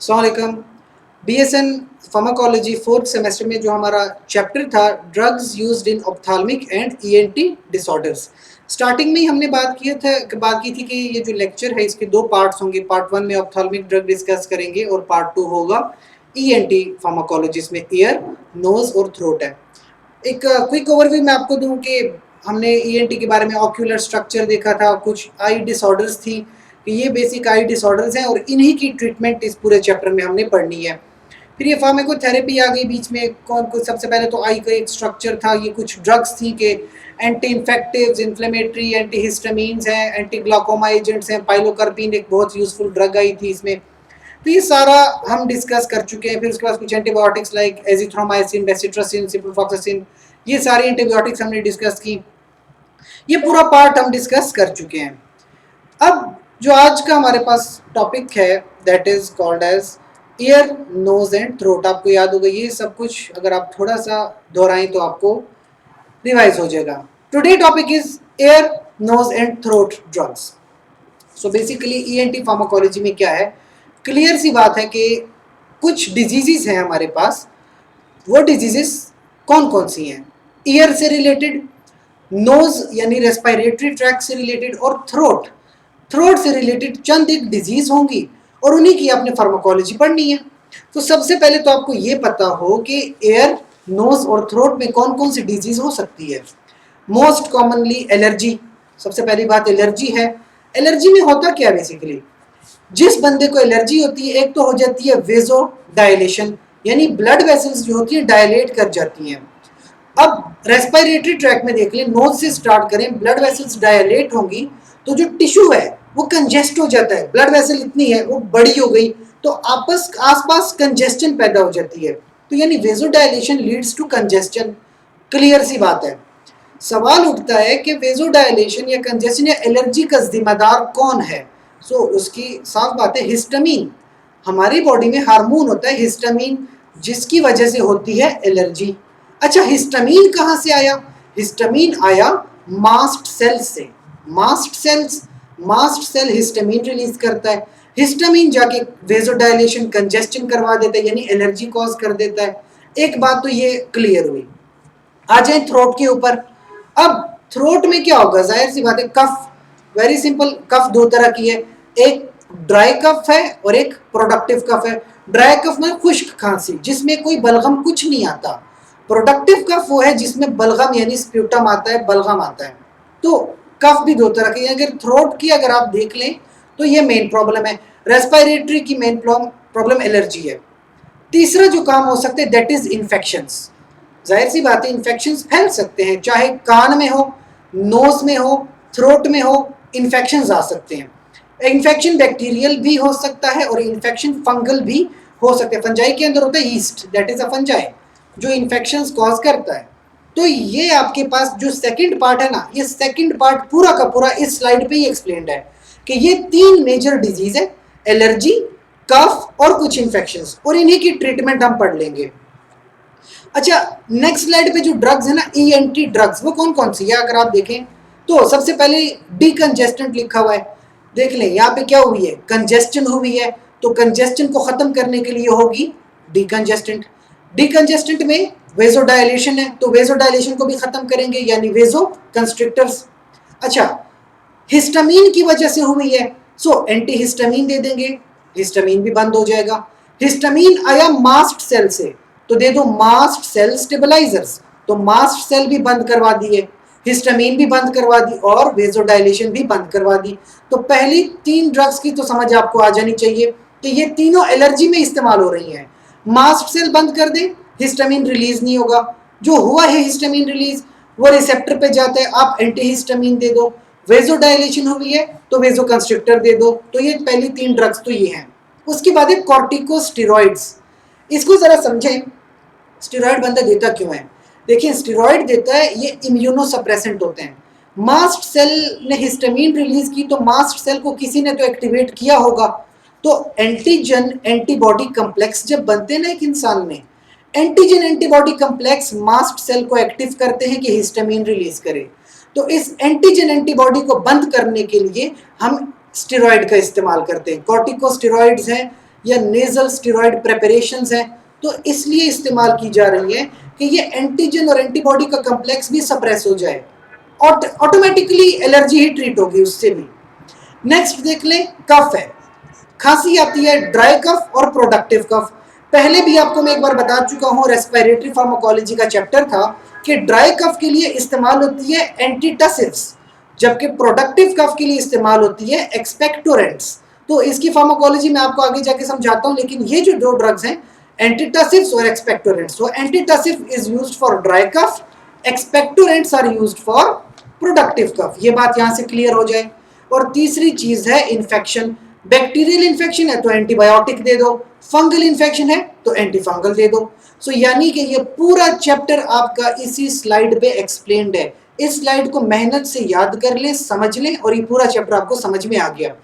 अस्सलाम। BSN pharmacology fourth semester में जो हमारा चैप्टर था drugs used in ophthalmic and ENT disorders, starting में ही हमने बात की थी कि ये जो लेक्चर है इसके दो पार्ट्स होंगे। पार्ट 1 में ऑप्थाल्मिक ड्रग डिस्कस करेंगे और पार्ट 2 होगा ईएनटी फार्माकोलॉजी, इसमें ईयर, नोज और थ्रोट है। एक क्विक ओवरव्यू मैं आपको दूं कि हमने ईएनटी के बारे में ऑक्यूलर स्ट्रक्चर देखा था, कुछ आई डिसऑर्डर्स थी कि ये बेसिक आई डिसऑर्डर्स हैं और इन्हीं की ट्रीटमेंट इस पूरे चैप्टर में हमने पढ़नी है। फिर ये फार्माकोथेरेपी आ गई बीच में। कौन कुछ सबसे पहले तो आई का एक स्ट्रक्चर था, ये कुछ ड्रग्स थी कि एंटी इन्फेक्टिव्स, इन्फ्लेमेटरी, एंटी हिस्टामीन्स हैं, एंटी ग्लाकोमा एजेंट्स हैं। पाइलोकार्पिन एक बहुत यूजफुल ड्रग आई थी इसमें। तो ये सारा हम डिस्कस कर चुके हैं। फिर उसके बाद कुछ एंटीबायोटिक्स लाइक एजिथ्रोमाइसिन, डेसिट्रोसिन, सिप्रोफॉक्सासिन, ये सारी एंटीबायोटिक्स हमने डिस्कस की। ये पूरा पार्ट हम डिस्कस कर चुके हैं। अब जो आज का हमारे पास टॉपिक है that is called as ear, nose and throat. आपको याद होगा ये सब कुछ, अगर आप थोड़ा सा दोहराएं तो आपको रिवाइज हो जाएगा। Today topic is ear, nose and throat drugs. So basically ENT pharmacology में क्या है, क्लियर सी बात है कि कुछ डिजीजेस हैं हमारे पास। वो डिजीजेस कौन कौन सी हैं? ईयर से रिलेटेड, नोज यानी रेस्पिरेटरी ट्रैक्ट से रिलेटेड और थ्रोट से रिलेटेड चंद एक डिजीज होंगी और उन्हीं की आपने फार्माकोलॉजी पढ़नी है। तो सबसे पहले तो आपको ये पता हो कि एयर, नोज और थ्रोट में कौन कौन सी डिजीज हो सकती है। मोस्ट कॉमनली एलर्जी, सबसे पहली बात एलर्जी है। एलर्जी में होता क्या है बेसिकली, जिस बंदे को एलर्जी होती है एक तो हो जाती है वेजो डायलेशन, यानी ब्लड वेसल्स जो होती है डायलेट कर जाती हैं। अब रेस्पिरेटरी ट्रैक में देख लें, नोज से स्टार्ट करें, ब्लड वेसल्स डायलेट होंगी तो जो टिश्यू है वो कंजेस्ट हो जाता है। ब्लड वेसल इतनी है वो बड़ी हो गई तो आसपास कंजेस्शन पैदा हो जाती है। तो यानी vasodilation leads to congestion. Clear सी बात है। सवाल उठता है कि वेजो डायलेशन या कंजेस्शन या एलर्जी का जिम्मेदार कौन है? उसकी साफ बात है हिस्टामीन। हमारी बॉडी में हार्मोन होता है हिस्टामीन, जिसकी वजह से होती है एलर्जी। अच्छा, हिस्टामीन कहाँ से आया? हिस्टामीन आया मास्ट सेल से। मास्ट सेल हिस्टामीन रिलीज करता है। हिस्टामीन जाके वेजोडाइलेशन, कंजेस्शन करवा देता है, यानी एलर्जी कॉज कर देता है। एक बात तो ये क्लियर हुई। आ जाए थ्रोट के ऊपर। अब थ्रोट में क्या होगा, जाहिर सी बात है कफ। वेरी सिंपल, कफ दो तरह की है, एक ड्राई कफ है और एक प्रोडक्टिव कफ है। ड्राई कफ में खुश्क खांसी जिसमें कोई बलगम कुछ नहीं आता। प्रोडक्टिव कफ वो है जिसमें बलगम यानी स्प्यूटम आता है, बलगम आता है। तो कफ भी दो तरह के हैं। अगर थ्रोट की अगर आप देख लें तो ये मेन प्रॉब्लम है। रेस्पिरेटरी की मेन प्रॉब्लम एलर्जी है। तीसरा जो काम हो सकता है दैट इज इन्फेक्शंस। जाहिर सी बात है इन्फेक्शंस फैल सकते हैं, चाहे कान में हो, नोज में हो, थ्रोट में हो, इन्फेक्शंस आ सकते हैं। इन्फेक्शन बैक्टीरियल भी हो सकता है और इन्फेक्शन फंगल भी हो सकते हैं। फंजाई के अंदर होता है east, that is a fungi जो इन्फेक्शंस कॉज करता है। तो ये आपके पास जो सेकंड पार्ट है ना, ये सेकंड पार्ट पूरा का पूरा इस स्लाइड पे ही एक्सप्लेन्ड है कि ये तीन मेजर डिजीज है, एलर्जी, कफ और कुछ इन्फेक्शंस, और इन्हीं की ट्रीटमेंट हम पढ़ लेंगे। अच्छा, नेक्स्ट स्लाइड पे जो ड्रग्स है ना, ईएनटी ड्रग्स, वो कौन कौन सी है? अगर आप देखें तो सबसे पहले डीकंजेस्टेंट लिखा हुआ है। देख लें यहाँ पे क्या हुई है, कंजेस्शन हुई है, तो कंजेस्शन को खत्म करने के लिए होगी डीकंजेस्टेंट। डीकंजेस्टेंट में वेजोडाइलेशन है तो वेजोडाइलेशन को भी खत्म करेंगे, यानी वेजो कंस्ट्रिक्टर्स। अच्छा, हिस्टामीन की वजह से हुई है सो एंटी हिस्टामीन दे देंगे, हिस्टामीन भी बंद हो जाएगा। हिस्टामीन आया मास्ट सेल से तो दे दो मास्ट सेल स्टेबलाइजर्स, तो मास्ट सेल भी बंद करवा दिए, हिस्टामीन भी बंद करवा दी और वेजोडाइलेशन भी बंद करवा दी। तो पहली तीन ड्रग्स की तो समझ आपको आ जानी चाहिए कि ये तीनों एलर्जी में इस्तेमाल हो रही हैं। मास्ट सेल बंद कर दें, हिस्टामीन रिलीज नहीं होगा। जो हुआ है हिस्टामीन रिलीज वो रिसेप्टर पे जाता है, आप एंटी हिस्टामीन दे दो। वेजोडाइलेशन हुई है तो वेजो कंस्ट्रिक्टर दे दो। तो ये पहली तीन ड्रग्स तो ये हैं। उसके बाद है कॉर्टिकोस्टेरॉइड्स। इसको जरा समझें, स्टेरॉइड बंदा देता क्यों है? देखिए, स्टेरॉइड देता है, ये इम्यूनोसप्रेसेंट होते हैं। मास्ट सेल ने हिस्टामीन रिलीज की तो मास्ट सेल को किसी ने तो एक्टिवेट किया होगा। तो एंटीजन एंटीबॉडी कम्प्लेक्स जब बनते हैं ना एक इंसान में, antigen antibody complex mast cell को एक्टिव करते हैं कि हिस्टामीन रिलीज करे। तो इस एंटीजन एंटीबॉडी को बंद करने के लिए हम स्टेरॉइड का इस्तेमाल करते हैं। कॉर्टिकोस्टेरॉइड्स हैं, या नेजल स्टेरॉइड प्रेपरेशंस हैं, तो इसलिए इस्तेमाल की जा रही है कि ये एंटीजन और एंटीबॉडी का कम्प्लेक्स भी सप्रेस हो जाए, ऑटोमेटिकली एलर्जी ही ट्रीट होगी उससे भी। नेक्स्ट देख लें, कफ है, खांसी आती है, ड्राई कफ और प्रोडक्टिव कफ। पहले भी आपको मैं एक बार बता चुका हूं, रेस्पिरेटरी फार्माकोलॉजी का चैप्टर था कि ड्राई कफ के लिए इस्तेमाल होती है एंटीटसिव्स, जबकि प्रोडक्टिव कफ के लिए इस्तेमाल होती है एक्सपेक्टोरेंट्स। तो इसकी फार्माकोलॉजी मैं आपको आगे जाके समझाता हूं, लेकिन ये जो दो ड्रग्स हैं एंटीटसिव्स और एक्सपेक्टोरेंट्स, तो antitussive is used for dry cough, expectorants are used for productive cough. ये बात यहां से क्लियर हो जाए। और तीसरी चीज है इन्फेक्शन, बैक्टीरियल इन्फेक्शन है तो एंटीबायोटिक दे दो, फंगल इन्फेक्शन है तो एंटीफंगल दे दो। सो यानी कि ये पूरा चैप्टर आपका इसी स्लाइड पे एक्सप्लेन्ड है। इस स्लाइड को मेहनत से याद कर लें, समझ लें, और ये पूरा चैप्टर आपको समझ में आ गया।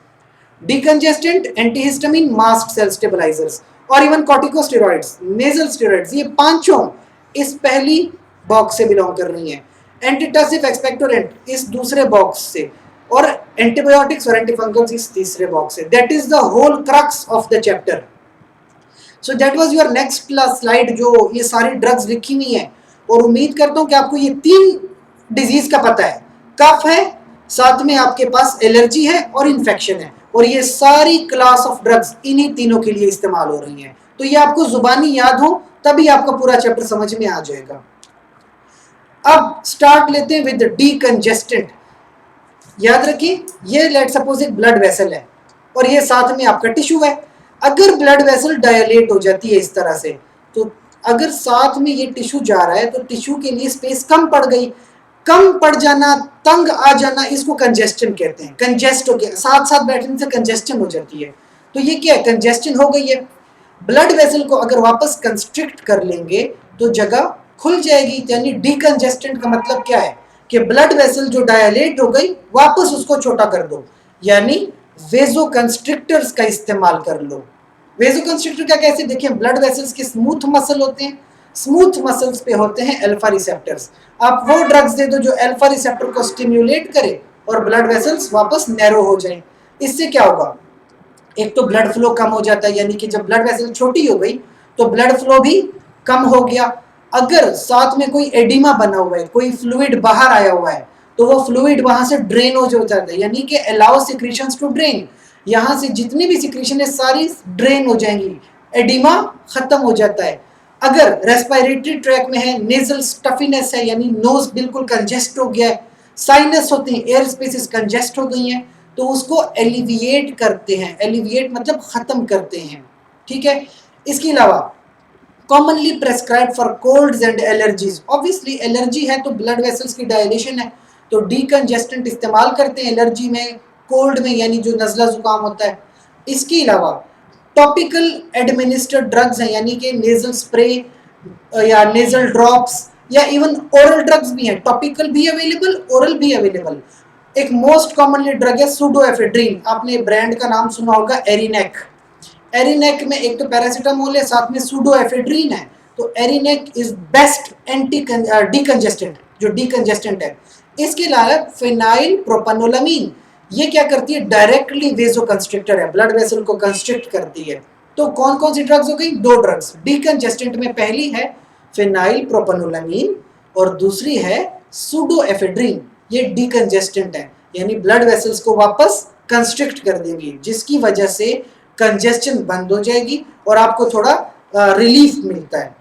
Decongestant, antihistamine, mast cell stabilisers और इवन कॉर्टिकोस्टेरॉइड्स, नेजल स्टेरॉइड्स, ये पांचों इस पहली बॉक्स से बिलोंग कर रही हैं। एंटीटसिव, एक्सपेक्टोरेंट इस दूसरे बॉक्स से, और एंटीबायोटिक्स और एंटीफंगल्स इस तीसरे बॉक्स से। That is the whole crux of the chapter. So that was your next class slide, जो ये सारी ड्रग्स लिखी हुई हैं, और उम्मीद करता हूं कि आपको ये तीन डिजीज का पता है, कफ है, साथ में आपके पास एलर्जी है और इन्फेक्शन है, और ये सारी क्लास ऑफ ड्रग्स इन्हीं तीनों के लिए इस्तेमाल हो रही हैं। तो ये आपको जुबानी याद हो तभी आपका पूरा चैप्टर समझ में आ जाएगा। अब स्टार्ट लेते हैं विद डीकंजेस्टेंट। याद रखिए, ये लेट सपोज एक ब्लड वेसल है और ये साथ में आपका टिश्यू है। अगर ब्लड वेसल डायलेट हो जाती है इस तरह से, तो अगर साथ में ये टिश्यू जा रहा है तो टिश्यू के लिए स्पेस कम पड़ गई, कम पड़ जाना, तंग आ जाना, इसको कंजेस्शन कहते हैं। कंजेस्ट हो गया, साथ साथ बैठने से कंजेस्शन हो जाती है, तो ये क्या है, कंजेस्शन हो गई है। ब्लड वेसल को अगर वापस कंस्ट्रिक्ट कर लेंगे तो जगह खुल जाएगी, यानी डीकंजेस्टेंट का मतलब क्या है कि ब्लड वेसल जो डायलेट हो गई वापस उसको छोटा कर दो, यानी वेजोकंस्ट्रिक्टर्स का इस्तेमाल कर लो। वेजोकंस्ट्रिक्टर का कैसे, देखिए ब्लड वेसल्स के स्मूथ मसल होते हैं, स्मूथ मसल्स पे होते हैं अल्फा रिसेप्टर्स। आप वो ड्रग्स दे दो जो अल्फा रिसेप्टर को स्टिम्युलेट करे और ब्लड वेसल्स वापस नैरो हो जाएं। इससे क्या होगा, एक तो ब्लड फ्लो कम हो जाता है, यानी कि जब ब्लड वेसल छोटी हो गई तो ब्लड फ्लो भी कम हो गया। अगर साथ में कोई एडिमा बना हुआ है, कोई फ्लूइड बाहर आया हुआ है, तो वो फ्लूइड वहां से ड्रेन हो जाता है, यानी कि अलाउ सिक्रीशंस टू ड्रेन। यहां से जितनी भी सिक्रीशन है सारी ड्रेन हो जाएंगी, एडिमा खत्म हो जाता है। अगर रेस्पिरेटरी ट्रैक में है, नेजल स्टफीनेस है, यानी नोज बिल्कुल कंजेस्ट हो गया है, साइनस होती है, एयर स्पेसेस कंजेस्ट हो गई हैं, तो उसको एलिविएट करते हैं। एलिविएट मतलब खत्म करते हैं, ठीक है। इसके अलावा commonly prescribe for colds and allergies, obviously allergy है तो ब्लड वेसल्स की डायलेशन है, तो डीकंजेस्टेंट इस्तेमाल करते हैं एलर्जी में, कोल्ड में, यानी जो नज़ला जुकाम होता है। इसके अलावा टॉपिकल एडमिनिस्टर्ड ड्रग्स हैं, यानी कि नेजल स्प्रे या नेजल ड्रॉप्स या इवन ओरल ड्रग्स भी हैं, टॉपिकल भी अवेलेबल, ओरल भी अवेलेबल। एक मोस्ट कॉमनली ड्रग है सूडोएफेड्रिन, आपने ब्रांड का नाम सुना होगा एरिनेक। एरिनेक में एक तो पैरासीटामोल है, साथ में सूडोएफेड्रिन है, तो एरिनेक इज बेस्ट एंटी डीकंजेस्टेंट, जो डीकंजेस्टेंट है। इसके अलावा फिनाइल प्रोपेनोलामीन, ये क्या करती है, डायरेक्टली वेजोकंस्ट्रिक्टर है, ब्लड वेसल को कंस्ट्रिक्ट करती है। तो कौन कौन सी ड्रग्स हो गई, दो ड्रग्स डीकंजेस्टेंट में, पहली है फिनाइल प्रोपेनोलामीन और दूसरी है सूडोएफेड्रिन। ये डीकंजेस्टेंट है, यानी ब्लड वेसल्स को वापस कंस्ट्रिक्ट कर देंगी, जिसकी वजह से कंजेस्शन बंद हो जाएगी और आपको थोड़ा रिलीफ मिलता है।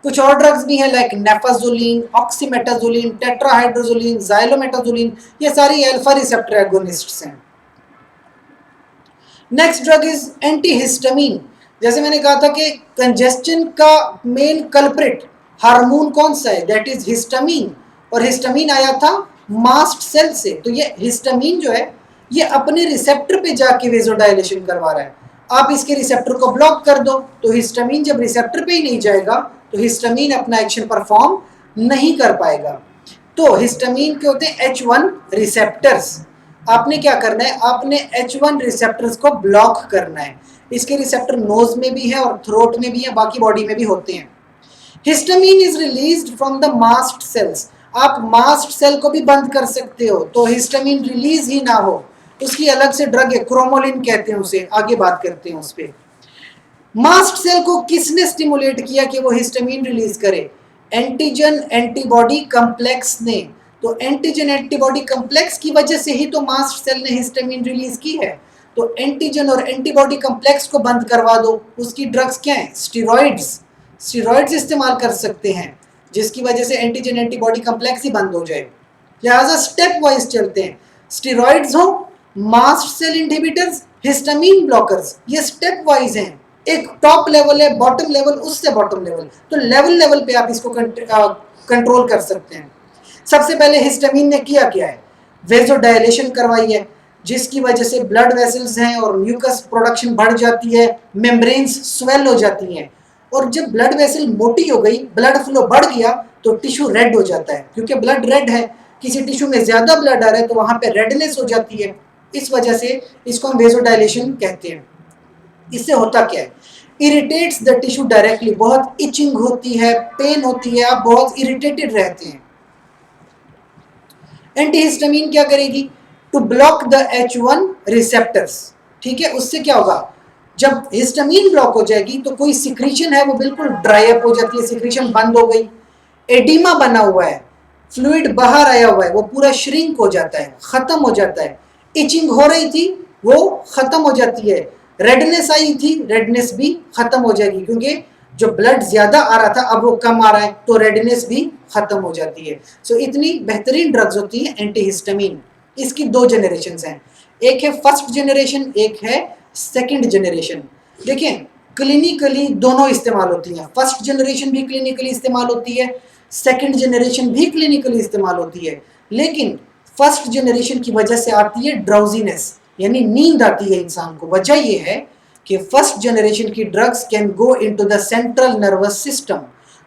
कुछ और ड्रग्स भी हैं लाइक नेफाजोलिन, ऑक्सीमेटाजोलिन, टेट्राहाइड्रोजोलिन, जाइलोमेटाजोलिन, ये सारी अल्फा रिसेप्टर एगोनिस्ट्स हैं। Next drug is antihistamine. जैसे मैंने कहा था कि कंजेस्शन का मेन कल्प्रिट हार्मोन कौन सा है, दैट इज हिस्टामिन, और हिस्टामिन आया था मास्ट सेल से। तो ये हिस्टामिन जो है ये अपने रिसेप्टर पे जाके वेजोडाइलेशन करवा रहा है। आप इसके रिसेप्टर को ब्लॉक कर दो तो हिस्टामिन जब रिसेप्टर पे ही नहीं जाएगा तो हिस्टामिन अपना एक्शन परफॉर्म नहीं कर पाएगा। तो हिस्टामिन के होते हैं H1 रिसेप्टर्स। आपने क्या करना है, आपने H1 रिसेप्टर्स को ब्लॉक करना है। इसके रिसेप्टर नोज में भी है और थ्रोट में भी है, बाकी बॉडी में भी होते हैं। Histamine is released from the mast cells. आप मास्ट सेल को भी बंद कर सकते हो तो हिस्टामिन रिलीज ही ना हो, उसकी अलग से ड्रग है, क्रोमोलिन कहते हैं उसे, आगे बात करते हैं उस पर। मास्ट सेल को किसने स्टिमुलेट किया कि वो हिस्टामिन रिलीज करे? एंटीजन एंटीबॉडी कॉम्प्लेक्स ने। तो एंटीजन एंटीबॉडी कॉम्प्लेक्स की वजह से ही तो मास्ट सेल ने हिस्टामिन रिलीज की है। तो एंटीजन और एंटीबॉडी कॉम्प्लेक्स को बंद करवा दो। उसकी ड्रग्स क्या है? स्टीरॉइड्स। स्टीरॉइड्स इस्तेमाल कर सकते हैं जिसकी वजह से एंटीजन एंटीबॉडी कॉम्प्लेक्स ही बंद हो जाए। लिहाजा स्टेप वाइज चलते हैं। स्टीरॉइड्स हो, मास्ट सेल इंहिबिटर्स, हिस्टामिन ब्लॉकर्स, ये स्टेप वाइज हैं। एक टॉप लेवल है, बॉटम लेवल, उससे बॉटम लेवल, तो लेवल लेवल पे आप इसको कंट्रोल कर सकते हैं। सबसे पहले हिस्टामिन ने किया क्या है? वेजोडायलेशन करवाई है, जिसकी वजह से ब्लड वेसल्स हैं और म्यूकस प्रोडक्शन बढ़ जाती है, मेम्ब्रेन्स स्वेल हो जाती हैं, और जब ब्लड वेसल मोटी हो गई, ब्लड फ्लो बढ़ गया, तो टिश्यू रेड हो जाता है, क्योंकि ब्लड रेड है, किसी टिश्यू में ज्यादा ब्लड आ रहा है तो वहां पे रेडनेस हो जाती है। इस वजह से इसको हम वेजोडायलेशन कहते हैं। इससे होता क्या है? इरिटेट्स द टिश्यू डायरेक्टली, बहुत इचिंग होती है, पेन होती है, आप बहुत इरिटेटेड रहते हैं। एंटीहिस्टामिन क्या करेगी? To block the H1 receptors. ठीक है, उससे क्या होगा? जब हिस्टामिन ब्लॉक हो जाएगी तो कोई सिक्रीशन है वो बिल्कुल ड्राई अप हो जाती है, सिक्रीशन बंद हो गई। एडिमा बना हुआ है, फ्लूइड बाहर आया हुआ है, वो पूरा श्रिंक हो जाता है, खत्म हो जाता है। इचिंग हो रही थी वो खत्म हो जाती है, रेडनेस आई थी, रेडनेस भी खत्म हो जाएगी, क्योंकि जो ब्लड ज्यादा आ रहा था अब वो कम आ रहा है, तो रेडनेस भी खत्म हो जाती है। सो इतनी बेहतरीन ड्रग्स होती है एंटीहिस्टामिन। इसकी दो जनरेशन हैं, एक है फर्स्ट जनरेशन, एक है सेकंड जनरेशन। देखिए क्लिनिकली दोनों इस्तेमाल होती हैं, फर्स्ट जनरेशन भी क्लिनिकली इस्तेमाल होती है, सेकंड जनरेशन भी क्लिनिकली इस्तेमाल होती है। लेकिन फर्स्ट जनरेशन की वजह से आती है ड्राउजीनेस, यानी नींद आती है इंसान को। वजह यह है कि फर्स्ट जनरेशन की drugs can go into the central nervous system,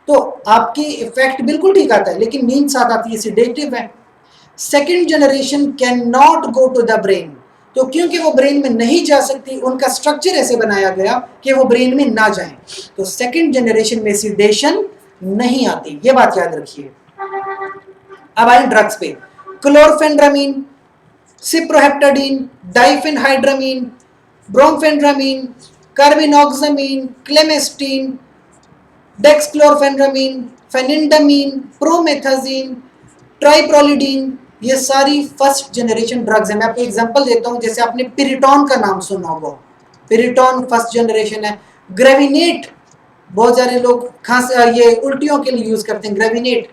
तो आपकी इफेक्ट बिल्कुल ठीक आता है, लेकिन नींद साथ आती है, सेडेटिव है। Second generation can not go to the brain, तो क्योंकि वो ब्रेन में नहीं जा सकती, उनका स्ट्रक्चर ऐसे बनाया गया कि वो ब्रेन में ना जाए, तो सेकंड जनरेशन में सीडेशन नहीं आती, ये बात याद रखिए। अब आए ड्रग्स पे। क्लोरफेंड्रामीन, सिप्रोहेप्टाडीन, डाइफेनहाइड्रामीन, ब्रोमफेंड्रामीन, कार्बिनोक्सामीन, क्लेमेस्टीन, डेक्सक्लोरफेंड्रामीन, फेनिंडामीन, प्रोमेथाजीन, ट्राइप्रोलिडीन, ये सारी फर्स्ट जनरेशन ड्रग्स हैं। मैं आपको एग्जांपल देता हूं, जैसे आपने पिरिटॉन का नाम सुना होगा, पिरिटॉन फर्स्ट जनरेशन है। ग्रेविनेट, बहुत सारे लोग खांस ये उल्टियों के लिए यूज करते हैं, ग्रेविनेट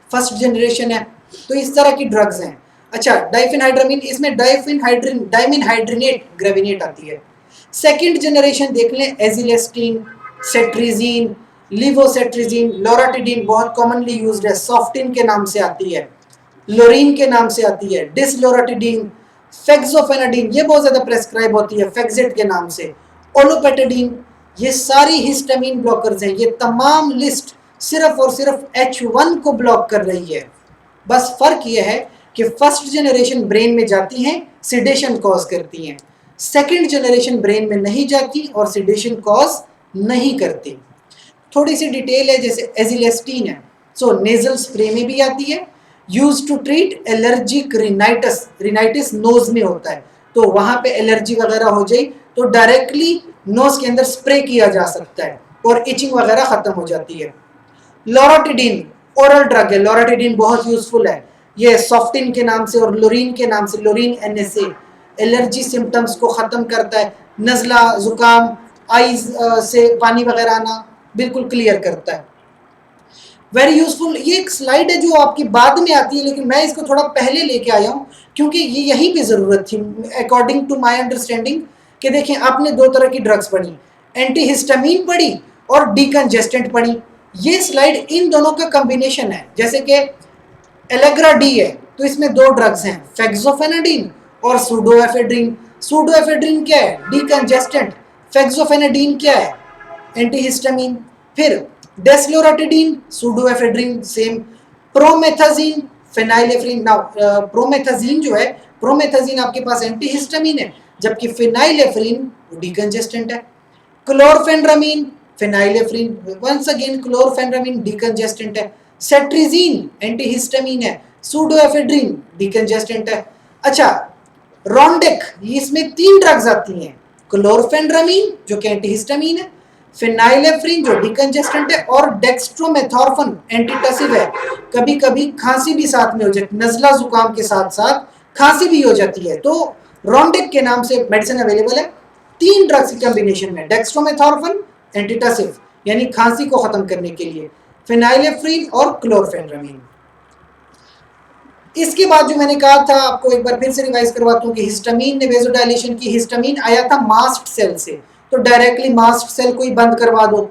फर्स्ट जनरेशन है। तो इस तरह की ड्रग्स हैं। अच्छा, डाइफेनहाइड्रामीन, इसमें डाइमिनहाइड्रिनेट ग्रेविनेट आती है। सेकंड जनरेशन देख लें, एजिलेस्टीन, सेट्रिजीन, लिवोसेट्रिजीन, लोराटिडीन बहुत कॉमनली यूज्ड है, सॉफ्टिन के नाम से आती है, लोरीन के नाम से आती है, डिसलोराटिडीन, फेक्सोफेनाडीन, ये बहुत ज्यादा प्रेस्क्राइब होती है फेक्सिट के नाम से, ओलोपेटाडीन, ये सारी हिस्टामिन ब्लॉकर्स हैं। ये तमाम लिस्ट सिर्फ और सिर्फ H1 को ब्लॉक कर रही है। बस फर्क ये है कि फर्स्ट जनरेशन ब्रेन में जाती हैं, सिडेशन कॉज करती हैं, सेकंड जनरेशन ब्रेन में नहीं जाती और सिडेशन कॉज नहीं करती। थोड़ी सी डिटेल है, जैसे एजिलेस्टीन है, सो नेजल स्प्रे में भी आती है, use to treat allergic rhinitis, rhinitis nose में होता है, तो वहां पे एलर्जी वगैरह हो जाए तो डायरेक्टली नोज के अंदर स्प्रे किया जा सकता है और इचिंग वगैरह खत्म हो जाती है। लोराटिडीन ओरल ड्रग है, लोराटिडीन बहुत यूजफुल है, ये सॉफ्टिन के नाम से और लोरीन के नाम से, लोरीन NSA, एलर्जी सिम्टम्स को खत्म करता है, नज़ला, जुकाम, आईज से पानी वगैरह आना बिल्कुल क्लियर करता है। Very useful. ये एक स्लाइड है जो आपकी बाद में आती है, लेकिन मैं इसको थोड़ा पहले लेके आया हूँ क्योंकि ये यहीं पे ज़रूरत थी अकॉर्डिंग टू माय अंडरस्टैंडिंग। कि देखिए आपने दो तरह की ड्रग्स पढ़ी, एंटीहिस्टामिन पढ़ी और डीकंजेस्टेंट पढ़ी। ये स्लाइड इन दोनों का कॉम्बिनेशन है। जैसे कि एलेग्रा डी है तो इसमें दो ड्रग्स हैं, फेक्सोफेनाडीन और सूडोएफेड्रिन। सूडोएफेड्रिन क्या है? डीकंजेस्टेंट। फेक्सोफेनाडीन क्या है? एंटीहिस्टामिन। फिर डेस्लोराटिडीन, सूडोएफेड्रिन सेम। प्रोमेथाजीन, फेनाइलेफ्रिन। नाउ प्रोमेथाजीन जो है, प्रोमेथाजीन आपके पास एंटीहिस्टामिन है, जबकि फेनाइलेफ्रिन डीकंजेस्टेंट है। क्लोरफेंड्रामीन, फेनाइलेफ्रिन, वंस अगेन क्लोरफेंड्रामीन डीकंजेस्टेंट है। सेट्रिजीन एंटीहिस्टामिन है, सूडोएफेड्रिन डीकंजेस्टेंट है। अच्छा, रोंडेक, इसमें 3 ड्रग्स आती हैं, क्लोरफेनड्रामीन जो कि एंटीहिस्टामीन है, फिनाइलेफ्रिन जो डिकंजेस्टेंट है, और डेक्स्ट्रोमेथॉर्फन एंटीटसिव है। कभी कभी खांसी भी साथ में हो जाती है, नजला जुकाम के साथ साथ खांसी भी हो जाती है, तो रोंडेक के नाम से मेडिसिन अवेलेबल है। 3 ड्रग्स की कॉम्बिनेशन में, डेक्स्ट्रोमेथॉर्फन एंटीटसिव यानी खांसी को खत्म करने के लिए, फिनाइलेफ्रिन और क्लोरफेनड्रामीन। इसके बाद जो मैंने कहा था, आपको एक बार फिर से रिवाइज करवाता हूं कि हिस्टामीन ने वेजोडाइलेशन की, हिस्टामीन आया था मास्ट सेल से, तो डायरेक्टली मास्ट सेल को ही बंद करवा दो।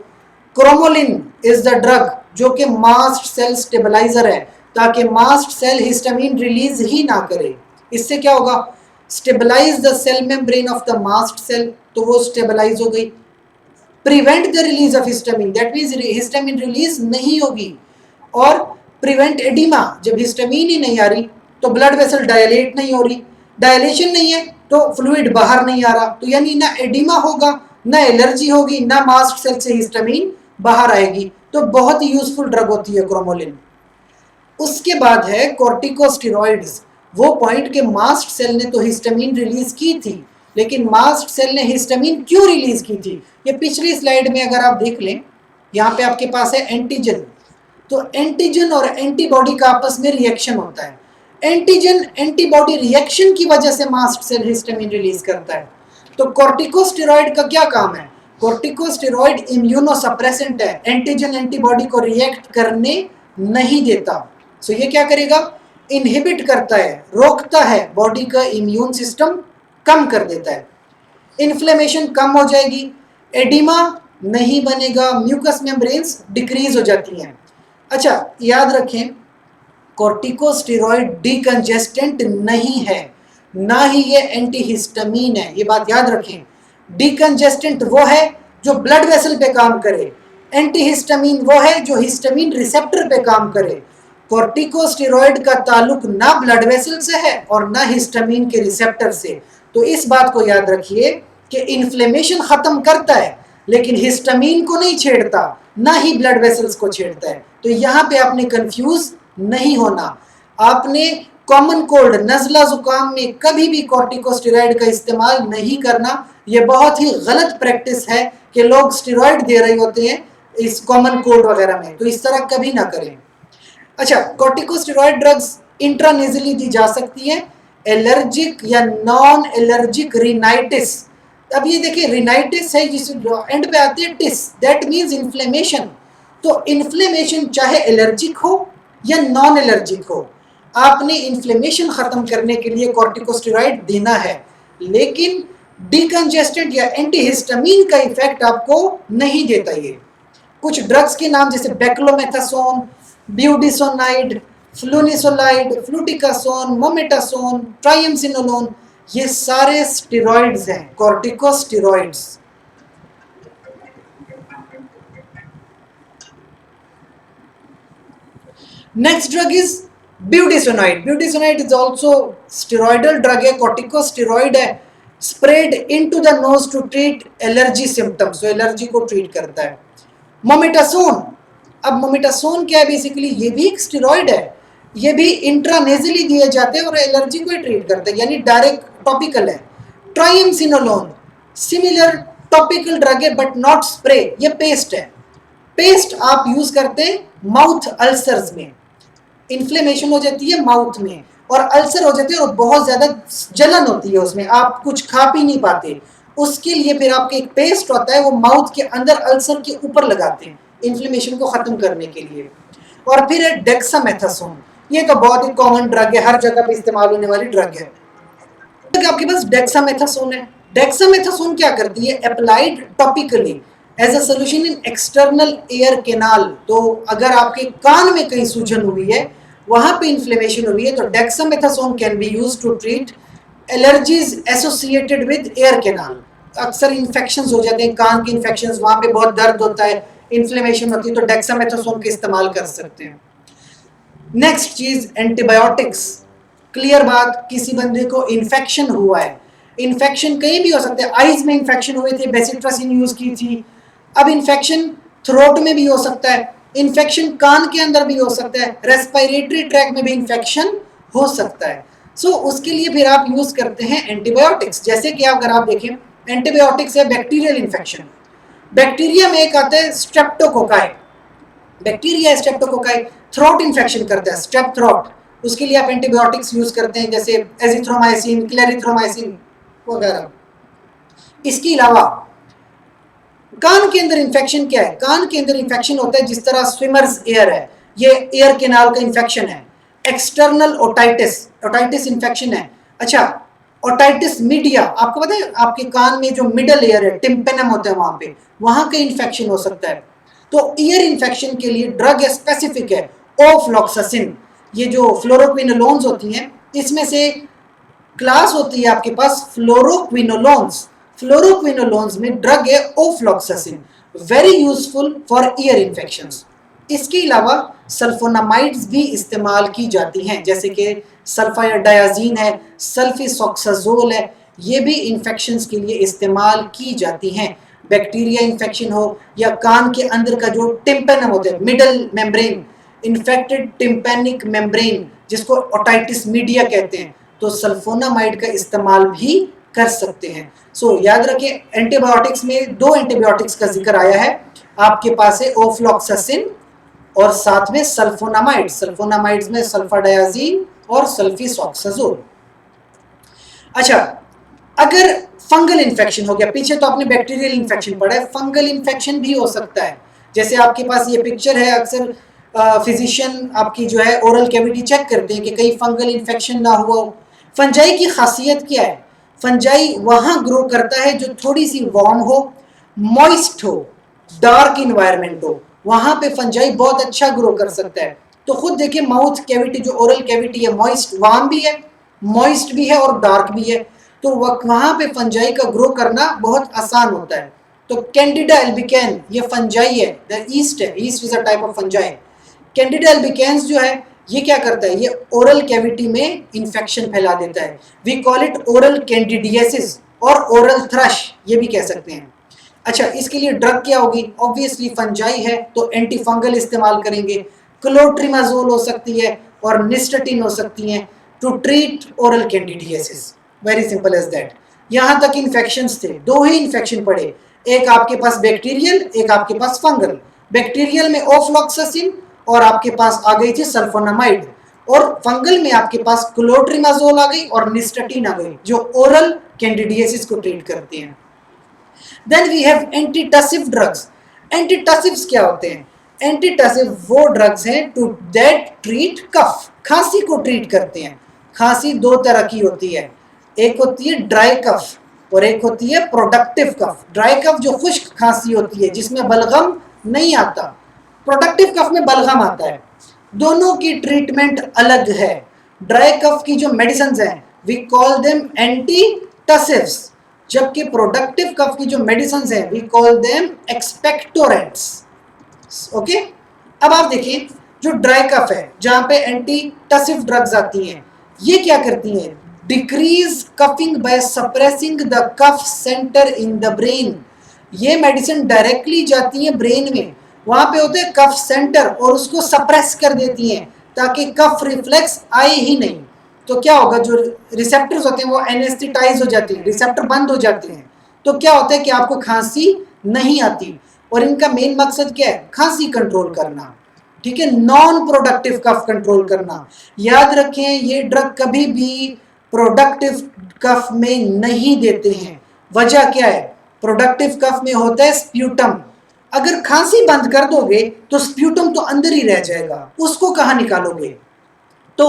क्रोमोलिन इज द ड्रग जो कि मास्ट सेल स्टेबलाइजर है, ताकि मास्ट सेल हिस्टामीन रिलीज ही ना करे। इससे क्या होगा, stabilise the cell membrane of the mast cell, तो वो स्टेबलाइज हो गई। Prevent the release of histamine, that means histamine release नहीं होगी। और प्रिवेंट एडिमा, जब हिस्टामीन ही नहीं आ रही तो ब्लड वेसल डायलेट नहीं हो रही, डायलेशन नहीं है तो फ्लूइड बाहर नहीं आ रहा, तो यानी ना एडिमा होगा, ना एलर्जी होगी, ना मास्ट सेल से हिस्टामीन बाहर आएगी। तो बहुत ही यूजफुल ड्रग होती है क्रोमोलिन। उसके बाद है कॉर्टिकोस्टेरॉइड्स, वो पॉइंट के मास्ट सेल ने तो हिस्टामीन रिलीज की थी, लेकिन मास्ट सेल ने हिस्टामीन क्यों रिलीज की थी, ये पिछली स्लाइड में अगर आप देख लें, यहाँ पे आपके पास है एंटीजन, तो एंटीजन और एंटीबॉडी का आपस में रिएक्शन होता है। एंटीजन एंटीबॉडी रिएक्शन की वजह से मास्ट सेल हिस्टामीन रिलीज करता है। तो कॉर्टिकोस्टेरॉइड का क्या काम है, कॉर्टिकोस्टेरॉइड इम्यूनोसप्रेसेंट है, एंटीजन एंटीबॉडी को रिएक्ट करने नहीं देता। सो ये क्या करेगा, इनहिबिट करता है, रोकता है, बॉडी का इम्यून सिस्टम कम कर देता है, इन्फ्लेमेशन कम हो जाएगी, एडिमा नहीं बनेगा, म्यूकस मेम्ब्रेन्स डिक्रीज हो जाती हैं। अच्छा याद रखें, कॉर्टिकोस्टेरॉइड डिकंजेस्टेंट नहीं है, ना ही ये एंटीहिस्टामीन है, ये बात याद रखें। डिकंजेस्टेंट वो है जो ब्लड वेसल पे काम करे, एंटीहिस्टामीन वो है जो हिस्टामीन रिसेप्टर पे काम करे। कॉर्टिकोस्टेरॉइड का ताल्लुक ना ब्लड वेसल से है और ना हिस्टामीन के रिसेप्टर से। तो इस बात को याद रखिए कि इन्फ्लेमेशन खत्म करता है, लेकिन हिस्टामीन को नहीं छेड़ता, ना ही ब्लड वेसल्स को छेड़ता है। तो यहाँ पे आपने कंफ्यूज नहीं होना। आपने कॉमन कोल्ड, नजला जुकाम में कभी भी कॉर्टिकोस्टेरॉइड का इस्तेमाल नहीं करना। ये बहुत ही गलत प्रैक्टिस है कि लोग स्टेरॉइड दे रहे होते हैं इस कॉमन कोल्ड वगैरह में, तो इस तरह कभी ना करें। अच्छा, कॉर्टिकोस्टेरॉइड ड्रग्स इंट्रानेजली दी जा सकती है, एलर्जिक या नॉन एलर्जिक रिनाइटिस। अब ये देखिए, रिनाइटिस है जिस एंड पे आते हैं टिस, दैट मींस इन्फ्लेमेशन। तो इन्फ्लेमेशन चाहे एलर्जिक हो या नॉन एलर्जिक हो, आपने इन्फ्लेमेशन खत्म करने के लिए कॉर्टिकोस्टेरॉइड देना है, लेकिन डिकंजेस्टेंट या एंटीहिस्टामीन का इफेक्ट आपको नहीं देता। ये कुछ ड्रग्स के नाम जैसे beclomethasone, budesonide, flunisolide, fluticasone, mometasone, triamcinolone, ये सारे स्टेरॉइड्स हैं, corticosteroids. Next drug is budesonide. Budesonide is also steroidal drug है, कॉर्टिकोस्टेरॉइड है, spread into the nose to treat allergy symptoms, तो एलर्जी को ट्रीट करता है। मोमेटासोन, अब मोमेटासोन क्या है, बेसिकली ये भी एक स्टेरॉइड है, ये भी इंट्रानेजली दिए जाते हैं और एलर्जी को ट्रीट करते हैं, यानी डायरेक्ट टॉपिकल है। ट्राइएमसिनोलोन सिमिलर टॉपिकल ड्रग है बट नॉट स्प्रे, ये पेस्ट है। पेस्ट आप यूज करते हैं माउथ अल्सर्स में, इन्फ्लेमेशन हो जाती है माउथ में और अल्सर हो जाते हैं और बहुत ज्यादा जलन होती है उसमें, आप कुछ खा पी नहीं पाते, उसके लिए फिर आपके एक पेस्ट होता है, वो माउथ के अंदर अल्सर के ऊपर लगाते हैं इन्फ्लेमेशन को खत्म करने के लिए। और फिर है डेक्सामेथासोन, ये तो बहुत ही कॉमन ड्रग है, हर जगह पे इस्तेमाल होने वाली ड्रग है। तो आपके पास डेक्सामेथासोन है। डेक्सामेथासोन क्या करती है, applied topically as a solution in external ear canal. तो अगर आपके कान में कहीं सूजन हुई है, वहां पे इन्फ्लेमेशन हुई है, तो dexamethasone can be used to treat allergies associated with ear canal. अक्सर इन्फेक्शंस हो जाते हैं, कान के इन्फेक्शंस, वहां पे बहुत दर्द होता है, इन्फ्लेमेशन होती है, तो डेक्सामेथासोन का इस्तेमाल कर सकते हैं। नेक्स्ट चीज एंटीबायोटिक्स। क्लियर बात, किसी बंदे को इन्फेक्शन हुआ है, इन्फेक्शन कहीं भी हो सकता है, आईज में इन्फेक्शन हुए थे, बेसिट्रासिन यूज की थी, अब इन्फेक्शन थ्रोट में भी हो सकता है, इन्फेक्शन कान के अंदर भी हो सकता है, रेस्पिरेटरी ट्रैक में भी इन्फेक्शन हो सकता है। सो उसके लिए फिर आप यूज करते हैं एंटीबायोटिक्स। जैसे कि अगर आप देखें, एंटीबायोटिक्स है बैक्टीरियल इन्फेक्शन। बैक्टीरिया में एक आता है streptococci, bacteria streptococci throat infection करता है, स्ट्रेप थ्रोट, उसके लिए आप एंटीबायोटिक्स यूज करते हैं जैसे एजिथ्रोमाइसिन, क्लेरिथ्रोमाइसिन वगैरह। इसके अलावा कान के अंदर इन्फेक्शन क्या है? कान के अंदर इन्फेक्शन होता है जिस तरह स्विमर्स एयर है, ये एयर कैनाल का इन्फेक्शन है। एक्सटर्नल ओटाइटिस, ओटाइटिस इन्फेक्शन है। अच्छा, ओटाइटिस मीडिया, आपको पता है आपके कान में जो मिडल एयर है, टिम्पेनम होता है वहां का इन्फेक्शन हो सकता है। तो ईयर इन्फेक्शन के लिए ड्रग स्पेसिफिक है ओफ्लॉक्सासिन। ये जो फ्लोरोक्विनोलोन्स होती हैं, इसमें से क्लास होती है आपके पास फ्लोरोक्विनोलोन्स। फ्लोरोक्विनोलोन्स में ड्रग है ofloxacin, very useful for year infections. इसके अलावा सल्फोनामाइड्स भी इस्तेमाल की जाती हैं, जैसे कि सल्फाडायाजीन है, सल्फिसॉक्साजोल है, ये भी इन्फेक्शंस के लिए इस्तेमाल की जाती हैं। बैक्टीरिया इन्फेक्शन हो या कान के अंदर का जो टिम्पेनम होता है, middle membrane, infected tympanic membrane, जिसको ओटाइटिस मीडिया कहते हैं, तो सल्फोनामाइड का इस्तेमाल भी कर सकते हैं। सो याद रखिए, एंटीबायोटिक्स में दो एंटीबायोटिक्स का जिक्र आया है, आपके पास है ओफ्लॉक्सासिन और साथ में सल्फोनामाइड। सल्फोनामाइड्स में सल्फाडायाजीन और सल्फिसॉक्साजोल। अच्छा, अगर फंगल इन्फेक्शन हो गया, पीछे तो आपने बैक्टीरियल इन्फेक्शन पढ़ा है, फंगल इन्फेक्शन भी हो सकता है। जैसे आपके पास ये पिक्चर है, अक्सर फिजिशियन आपकी जो है ओरल कैविटी चेक करते हैं कि कहीं फंगल इन्फेक्शन ना हुआ हो। फंजाई की खासियत क्या है? फंजाई वहां ग्रो करता है जो थोड़ी सी वार्म हो, मॉइस्ट हो, डार्क इन्वायरमेंट हो, वहां पे फंजाई बहुत अच्छा ग्रो कर सकता है। तो खुद देखिए, माउथ कैविटी जो ओरल कैविटी है, मॉइस्ट, वार्म भी है, मॉइस्ट भी है और डार्क भी है, तो वहां पे फंजाई का ग्रो करना बहुत आसान होता है। तो कैंडिडा एल्बिकेन ये फंजाई है, द ईस्ट है, yeast is a type of fungi. Candida albicans जो है ये क्या करता है? ये ओरल कैविटी में इंफेक्शन फैला देता है। We call it oral candidiasis और ओरल थ्रश, ये भी कह सकते हैं। अच्छा, इसके लिए ड्रग क्या होगी? ऑब्वियसली फंजाई है तो एंटी फंगल इस्तेमाल करेंगे। क्लोट्रिमाजोल हो सकती है और निस्टटीन हो सकती हैं to treat oral candidiasis. Very simple as that. यहां तक इन्फेक्शंस थे, दो ही इन्फेक्शन पड़े, एक आपके पास बैक्टीरियल, एक आपके पास फंगल। बैक्टीरियल में ओफ्लॉक्सासिन और आपके पास आ गई थी सल्फोनामाइड, और फंगल में आपके पास क्लोट्रिमाजोल आ गई और निस्टटीन आ गई, जो ओरल कैंडिडियासिस को ट्रीट करते हैं। Then we have antitussive drugs. Antitussives क्या होते हैं? एंटीटसिव वो ड्रग्स हैं टू दैट ट्रीट कफ, खांसी को ट्रीट करते हैं। खांसी दो तरह की होती है, एक होती है ड्राई कफ और एक होती है प्रोडक्टिव कफ। ड्राई कफ जो खुश्क खांसी होती है जिसमें बलगम नहीं आता, प्रोडक्टिव कफ में बलगम आता है, दोनों की ट्रीटमेंट अलग है। ड्राई कफ की जो मेडिसिन हैं वी कॉल देम एंटीटसिव्स, जबकि प्रोडक्टिव कफ की जो मेडिसिन हैं we call them expectorants. Okay, अब आप देखिए, जो ड्राई कफ है जहां पे एंटीटसिव ड्रग्स आती हैं, ये क्या करती हैं? Decrease coughing by suppressing the cough centre in the brain. ये मेडिसिन डायरेक्टली जाती है ब्रेन में, वहां पे होते हैं कफ सेंटर, और उसको सप्रेस कर देती हैं ताकि कफ रिफ्लेक्स आए ही नहीं। तो क्या होगा? जो रिसेप्टर्स होते हैं वो एनेस्थेटाइज हो जाते हैं, रिसेप्टर बंद हो जाते हैं, तो क्या होता है कि आपको खांसी नहीं आती। और इनका मेन मकसद क्या है? खांसी कंट्रोल करना, ठीक है, नॉन प्रोडक्टिव कफ कंट्रोल करना। याद रखें, ये ड्रग कभी भी प्रोडक्टिव कफ में नहीं देते हैं। वजह क्या है? प्रोडक्टिव कफ में होता है स्प्यूटम, अगर खांसी बंद कर दोगे तो स्प्यूटम तो अंदर ही रह जाएगा, उसको कहां निकालोगे? तो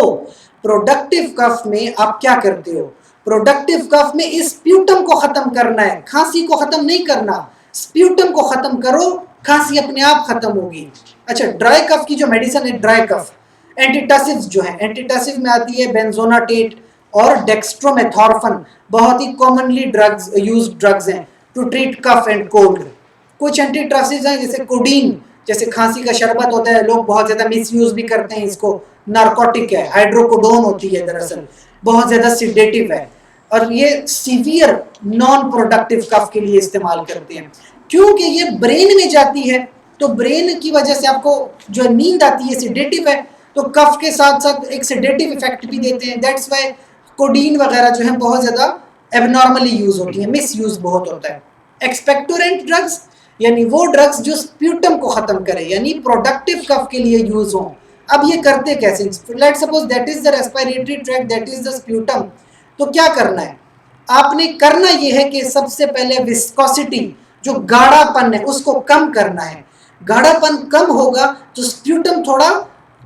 प्रोडक्टिव कफ में आप क्या करते हो? प्रोडक्टिव कफ में इस स्प्यूटम को खत्म करना है, खांसी को खत्म नहीं करना। स्प्यूटम को खत्म करो, खांसी अपने आप खत्म होगी। अच्छा, ड्राई कफ की जो मेडिसिन है, ड्राई कफ एंटीटसिव जो है, एंटीटसिव में आती है बेंजोनाटेट और डेक्स्ट्रोमेथॉर्फन, बहुत ही कॉमनली ड्रग्स यूज्ड ड्रग्स हैं to treat cough and cold. कुछ एंटीटसिव्स हैं जैसे कोडीन, जैसे खांसी का शरबत होता है, लोग बहुत ज्यादा मिसयूज भी करते हैं इसको, नार्कोटिक है, हाइड्रोकोडोन होती है, दरअसल बहुत ज्यादा सिडेटिव है, और ये सीवियर नॉन प्रोडक्टिव कफ के लिए इस्तेमाल करते हैं। क्योंकि ये ब्रेन में जाती है, तो ब्रेन की वजह से आपको जो नींद आती है सिडेटिव है, तो कफ के साथ साथ एक सिडेटिव इफेक्ट भी देते हैं। दैट्स वाई कोडीन वगैरह जो है बहुत ज़्यादा एबनॉर्मली यूज होती है, मिस यूज बहुत होता है। एक्सपेक्टोरेंट ड्रग्स यानी वो ड्रग्स जो स्प्यूटम को खत्म करे, यानी प्रोडक्टिव कफ के लिए यूज हो। अब ये करते कैसे? Let suppose that is the respiratory tract, that is the sputum. तो क्या करना है आपने? करना ये है कि सबसे पहले विस्कोसिटी, जो गाढ़ापन है, उसको कम करना है। गाढ़ापन कम होगा तो स्प्यूटम थोड़ा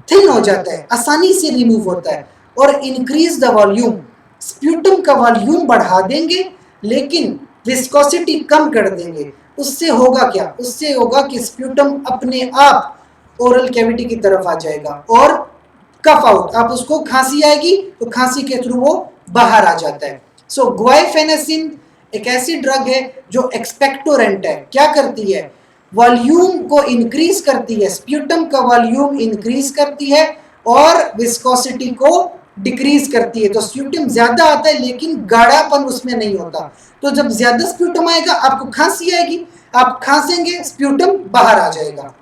थिन हो जाता है, आसानी से रिमूव होता है। और इंक्रीज द वॉल्यूम, स्प्यूटम का वॉल्यूम बढ़ा देंगे लेकिन विस्कोसिटी कम कर देंगे। उससे होगा क्या? उससे होगा कि स्प्यूटम अपने आप ओरल कैविटी की तरफ आ जाएगा और कफ आउट, आप उसको खांसी आएगी तो खांसी के थ्रू वो बाहर आ जाता है। सो ग्वाइफेनेसिन एक ऐसी ड्रग है जो एक्सपेक्टोरेंट है। क्या करती है? वॉल्यूम को इंक्रीज करती है, स्प्यूटम का वॉल्यूम इंक्रीज करती है और विस्कोसिटी को डिक्रीज करती है। तो स्प्यूटम ज्यादा आता है लेकिन गाढ़ापन उसमें नहीं होता। तो जब ज्यादा स्प्यूटम आएगा आपको खांसी आएगी, आप खांसेंगे, स्प्यूटम बाहर आ जाएगा।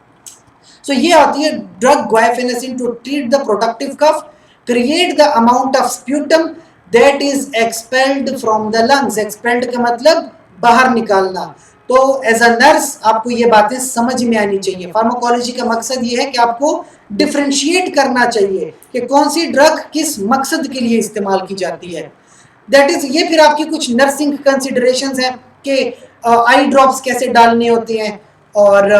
सो ये आती है drug guaifenesin to treat the productive cough, create the amount of sputum that is expelled from the lungs. Expelled का मतलब बाहर निकालना। तो एज अ नर्स आपको ये बातें समझ में आनी चाहिए। फार्माकोलॉजी का मकसद ये है कि आपको डिफरेंशिएट करना चाहिए कि कौन सी ड्रग किस मकसद के लिए इस्तेमाल की जाती है। दैट इज ये फिर आपकी कुछ नर्सिंग कंसिडरेशंस हैं कि आई ड्रॉप्स कैसे डालने होते हैं और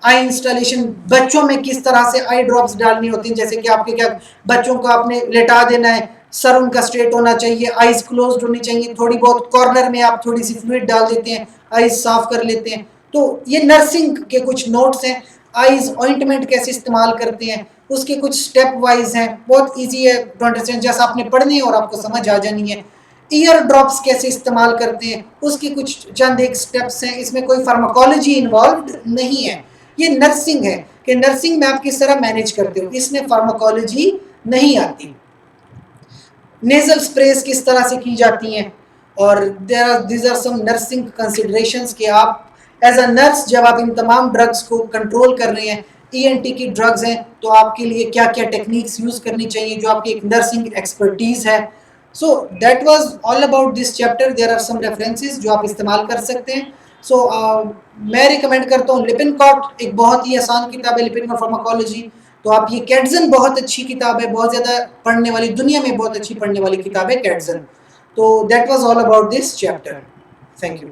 आई इंस्टॉलेशन बच्चों में किस तरह से आई ड्रॉप्स डालनी होती हैं। जैसे कि आपके क्या बच्चों को आपने लेटा देना है, सर उनका स्ट्रेट होना चाहिए, आईज क्लोज्ड होनी चाहिए, थोड़ी बहुत कॉर्नर में आप थोड़ी सी फ्लूइड डाल देते हैं, आईज साफ कर लेते हैं। तो ये नर्सिंग के कुछ नोट्स हैं। आईज ऑइंटमेंट कैसे इस्तेमाल करते हैं उसके कुछ स्टेप वाइज हैं, बहुत ईजी है टू अंडरस्टैंड, जैसा आपने पढ़नी है और आपको समझ आ जानी है। ईयर ड्रॉप्स कैसे इस्तेमाल करते हैं उसके कुछ चंद एक स्टेप्स हैं। इसमें कोई फार्माकोलॉजी इन्वॉल्व नहीं है, ये नर्सिंग है कि नर्सिंग में आप किस तरह मैनेज करते हो, इसमें फार्माकोलॉजी नहीं आती। नेजल स्प्रेस किस तरह से की जाती हैं और these are some nursing considerations कि आप एज अ नर्स जब आप इन तमाम ड्रग्स को कंट्रोल कर रहे हैं, ईएनटी की ड्रग्स हैं, तो आपके लिए क्या क्या टेक्निक्स यूज करनी चाहिए जो आपकी एक नर्सिंग एक्सपर्टीज है। So that was all about this chapter. There are some references जो आप इस्तेमाल कर सकते हैं। सो मैं रिकमेंड करता हूँ लिपिनकॉट, एक बहुत ही आसान किताब है लिपिन फार्माकोलॉजी। तो आप ये कैटसन बहुत अच्छी किताब है, बहुत ज़्यादा पढ़ने वाली, दुनिया में बहुत अच्छी पढ़ने वाली किताब है कैटसन। तो that was all about this chapter. Thank you.